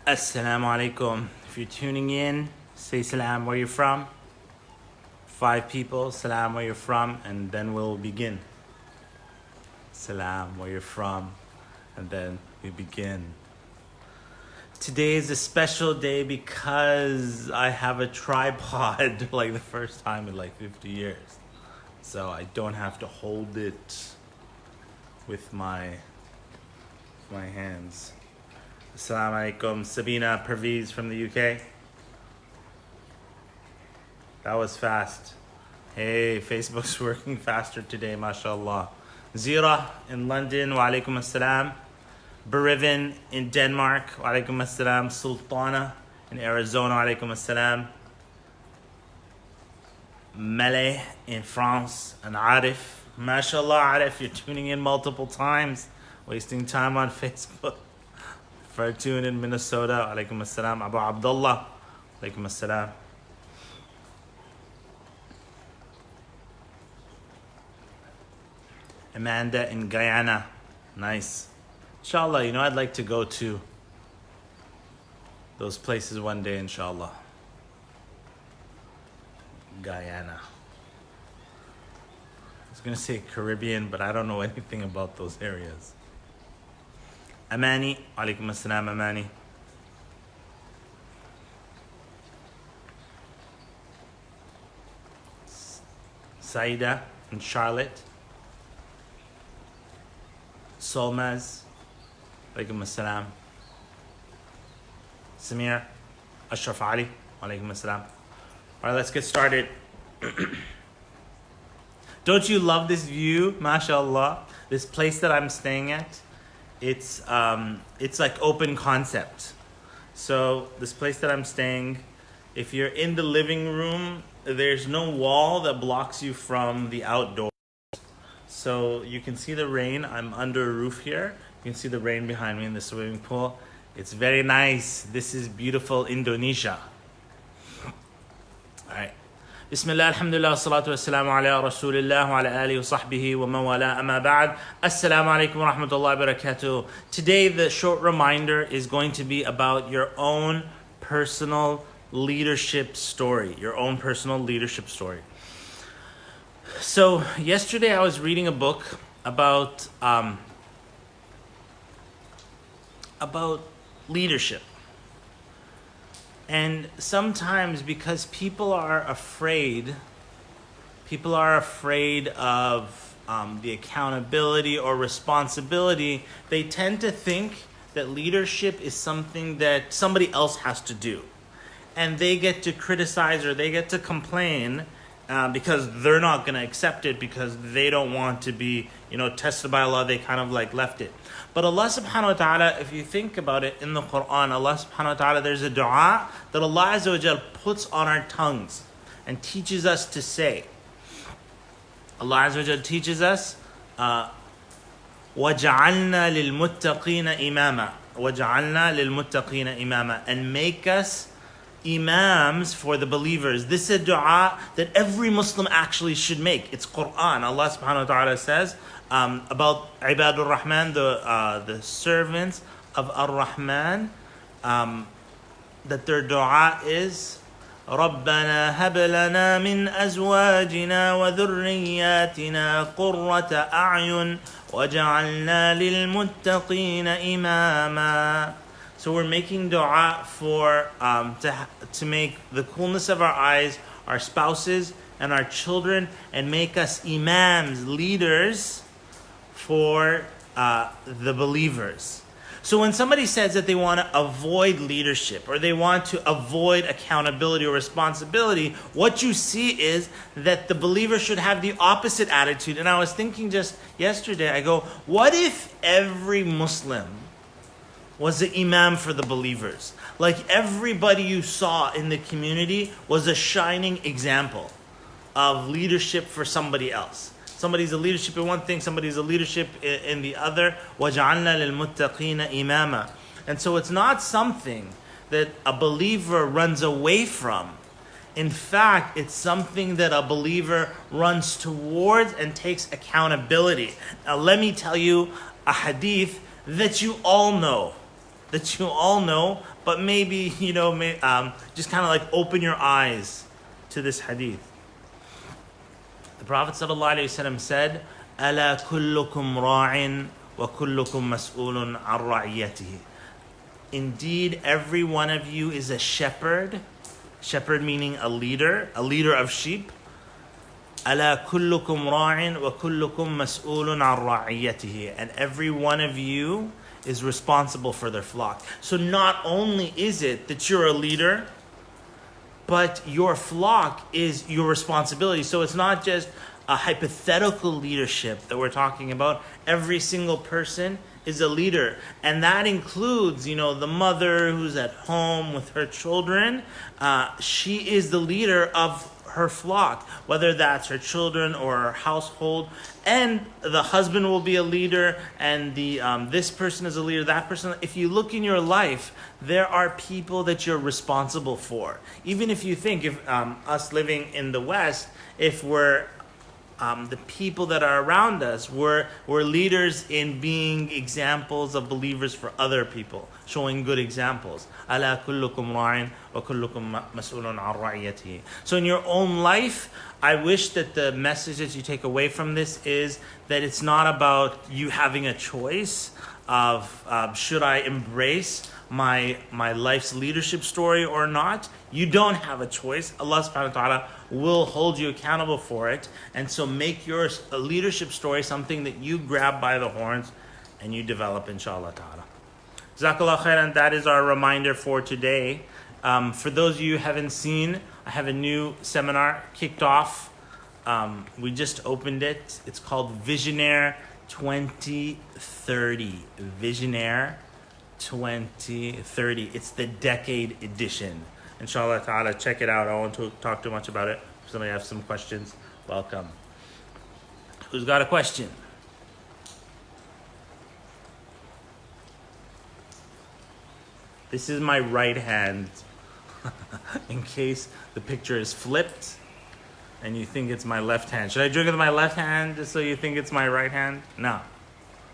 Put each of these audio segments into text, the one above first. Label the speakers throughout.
Speaker 1: Assalamu alaikum. If you're tuning in, say salam where you're from. 5 people, salam where you're from, and then we'll begin. Salam where you're from, and then we begin. Today is a special day because I have a tripod like the first time in like 50 years. So I don't have to hold it with my hands. Assalamu alaikum, Sabina Pervez from the UK. That was fast. Hey, Facebook's working faster today, mashallah. Zira in London, wa alaikum assalam. Berivin in Denmark, wa alaikum assalam. Sultana in Arizona, wa alaikum assalam. Malay in France, and Arif. Mashallah, Arif, you're tuning in multiple times, wasting time on Facebook. Fartoon in Minnesota, alaikum assalam. Abu Abdullah, alaikum assalam. Amanda in Guyana, nice. Inshallah, I'd like to go to those places one day, inshallah. Guyana. I was going to say Caribbean, but I don't know anything about those areas. Amani, alaikum assalam, Amani. Saida in Charlotte. Solmaz, alaikum assalam. Samir, Ashraf Ali, alaikum assalam. All right, let's get started. Don't you love this view, mashallah? This place that I'm staying at, it's like open concept. So this place that I'm staying, if you're in the living room, there's no wall that blocks you from the outdoors. So you can see the rain. I'm under a roof here. You can see the rain behind me in the swimming pool. It's very nice. This is beautiful Indonesia. All right. Bismillah, alhamdulillah, salatu wassalamu ala rasulillah wa ala alihi wa sahbihi wa man wala amma ba'd. Assalamu alaikum wa rahmatullahi wa barakatuh. Today, the short reminder is going to be about your own personal leadership story. Your own personal leadership story. So, yesterday I was reading a book about leadership. And sometimes because people are afraid of the accountability or responsibility, they tend to think that leadership is something that somebody else has to do. And they get to criticize or they get to complain because they're not going to accept it because they don't want to be, tested by Allah. They kind of like left it. But Allah subhanahu wa ta'ala, if you think about it in the Quran, Allah subhanahu wa ta'ala, there's a dua that Allah Azza wa Jal puts on our tongues and teaches us to say. Allah Azza wa Jal teaches us, وَجَعَلْنَا لِلْمُتَّقِينَ إِمَامًا وَجَعَلْنَا لِلْمُتَّقِينَ إِمَامًا, and make us imams for the believers. This is a dua that every Muslim actually should make. It's Quran. Allah subhanahu wa ta'ala says about Ibadur Rahman, the servants of Ar-Rahman, that their dua is رَبَّنَا هَبْ لَنَا مِنْ أَزْوَاجِنَا وَذُرِّيَّاتِنَا قُرَّةَ أَعْيُنٍ وَجَعَلْنَا لِلْمُتَّقِينَ إِمَامًا. So we're making dua for to make the coolness of our eyes, our spouses, and our children, and make us imams, leaders for the believers. So when somebody says that they want to avoid leadership or they want to avoid accountability or responsibility, what you see is that the believer should have the opposite attitude. And I was thinking just yesterday, I go, what if every Muslim was the imam for the believers? Like everybody you saw in the community was a shining example of leadership for somebody else. Somebody's a leadership in one thing, somebody's a leadership in the other. وَجَعَلْنَا لِلْمُتَّقِينَ إِمَامًا. And so it's not something that a believer runs away from. In fact, it's something that a believer runs towards and takes accountability. Now let me tell you a hadith that you all know. that you all know, but maybe, just kind of like open your eyes to this hadith. The Prophet ﷺ said, أَلَا كُلُّكُمْ رَاعٍ وَكُلُّكُمْ مَسْئُولٌ عَنْ رَعِيَّتِهِ. Indeed, every one of you is a shepherd. Shepherd meaning a leader of sheep. أَلَا كُلُّكُمْ رَاعٍ وَكُلُّكُمْ مَسْئُولٌ عَنْ رَعِيَّتِهِ. And every one of you is responsible for their flock. So not only is it that you're a leader, but your flock is your responsibility. So it's not just a hypothetical leadership that we're talking about. Every single person is a leader. And that includes, the mother who's at home with her children. She is the leader of her flock, whether that's her children or her household. And the husband will be a leader, and this person is a leader, that person. If you look in your life, there are people that you're responsible for. Even if you think, if us living in the West, if we're the people that are around us, we're leaders in being examples of believers for other people, showing good examples. أَلَا كُلُّكُمْ رَاعٍ وَكُلُّكُمْ مَسْئُولٌ عَنْ رَعِيَّتِهِ. So in your own life, I wish that the message that you take away from this is that it's not about you having a choice of should I embrace my life's leadership story or not. You don't have a choice. Allah subhanahu wa ta'ala will hold you accountable for it. And so make your leadership story something that you grab by the horns and you develop, inshallah ta'ala. Jazakallah khairan. That is our reminder for today. For those of you who haven't seen, I have a new seminar kicked off. We just opened it. It's called Visionaire 2030. Visionaire 2030. It's the decade edition. Inshallah ta'ala, check it out. I won't talk too much about it. If somebody has some questions, welcome. Who's got a question? This is my right hand. In case the picture is flipped and you think it's my left hand. Should I drink with my left hand just so you think it's my right hand? No.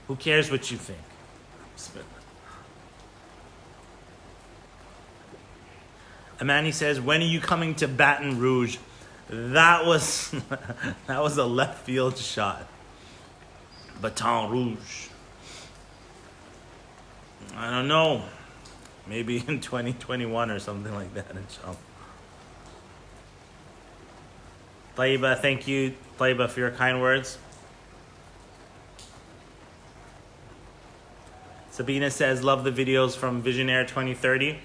Speaker 1: Who cares what you think? Amani says, when are you coming to Baton Rouge? That was a left field shot. Baton Rouge. I don't know. Maybe in 2021 or something like that, inshallah. Taiba, thank you, Taiba, for your kind words. Sabina says, love the videos from Visionaire 2030.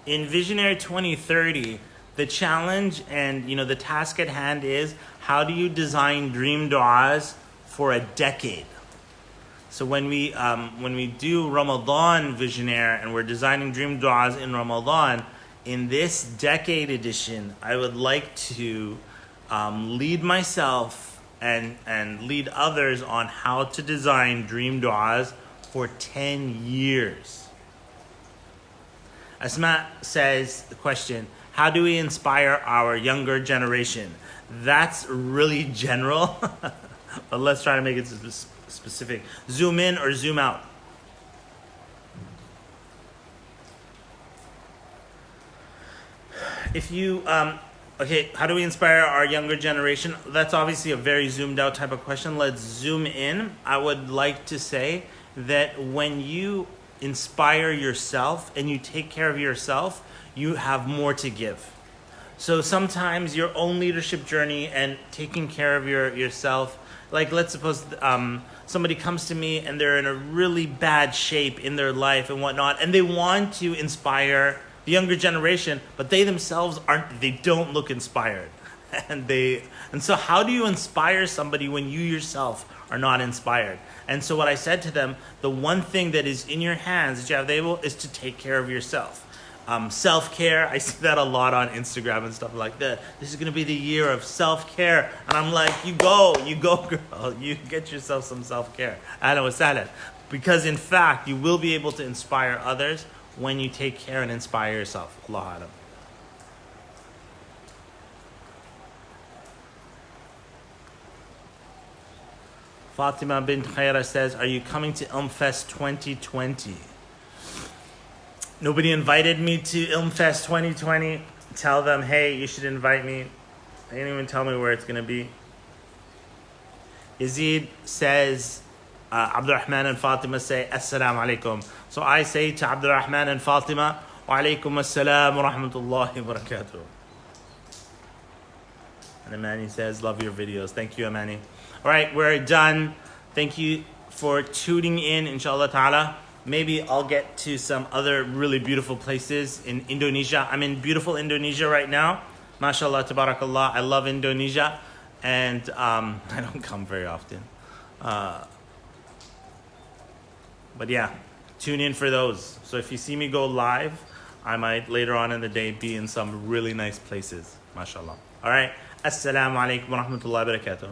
Speaker 1: In Visionaire 2030, the challenge and the task at hand is, how do you design dream du'as for a decade? So when we do Ramadan Visionaire and we're designing dream du'as in Ramadan, in this decade edition, I would like to lead myself and lead others on how to design dream du'as for 10 years. Asma says, the question, how do we inspire our younger generation? That's really general, but let's try to make it specific. Zoom in or zoom out. If you, how do we inspire our younger generation? That's obviously a very zoomed out type of question. Let's zoom in. I would like to say that when you inspire yourself and you take care of yourself, you have more to give. So sometimes your own leadership journey and taking care of yourself, like let's suppose somebody comes to me and they're in a really bad shape in their life and whatnot, and they want to inspire the younger generation, but they themselves they don't look inspired. And so how do you inspire somebody when you yourself are not inspired? And so what I said to them, the one thing that is in your hands that you have able is to take care of yourself. Self-care, I see that a lot on Instagram and stuff like that. This is going to be the year of self-care. And I'm like, you go girl. You get yourself some self-care. Ahlan wa sahlan. Because in fact, you will be able to inspire others when you take care and inspire yourself. Allah alam. Fatima bint Khaira says, are you coming to Fest 2020? Nobody invited me to Ilmfest 2020. Tell them, hey, you should invite me. They didn't even tell me where it's going to be. Yazid says, Abdurrahman and Fatima say, Assalamu alaikum. So I say to Abdurrahman and Fatima, Wa alaikum assalam wa rahmatullahi wa barakatuh. And Amani says, love your videos. Thank you, Amani. All right, we're done. Thank you for tuning in, inshallah ta'ala. Maybe I'll get to some other really beautiful places in Indonesia. I'm in beautiful Indonesia right now. MashaAllah, tabarakallah. I love Indonesia. And I don't come very often. But yeah, tune in for those. So if you see me go live, I might later on in the day be in some really nice places. MashaAllah. All right. Assalamu alaikum wa rahmatullahi wa barakatuh.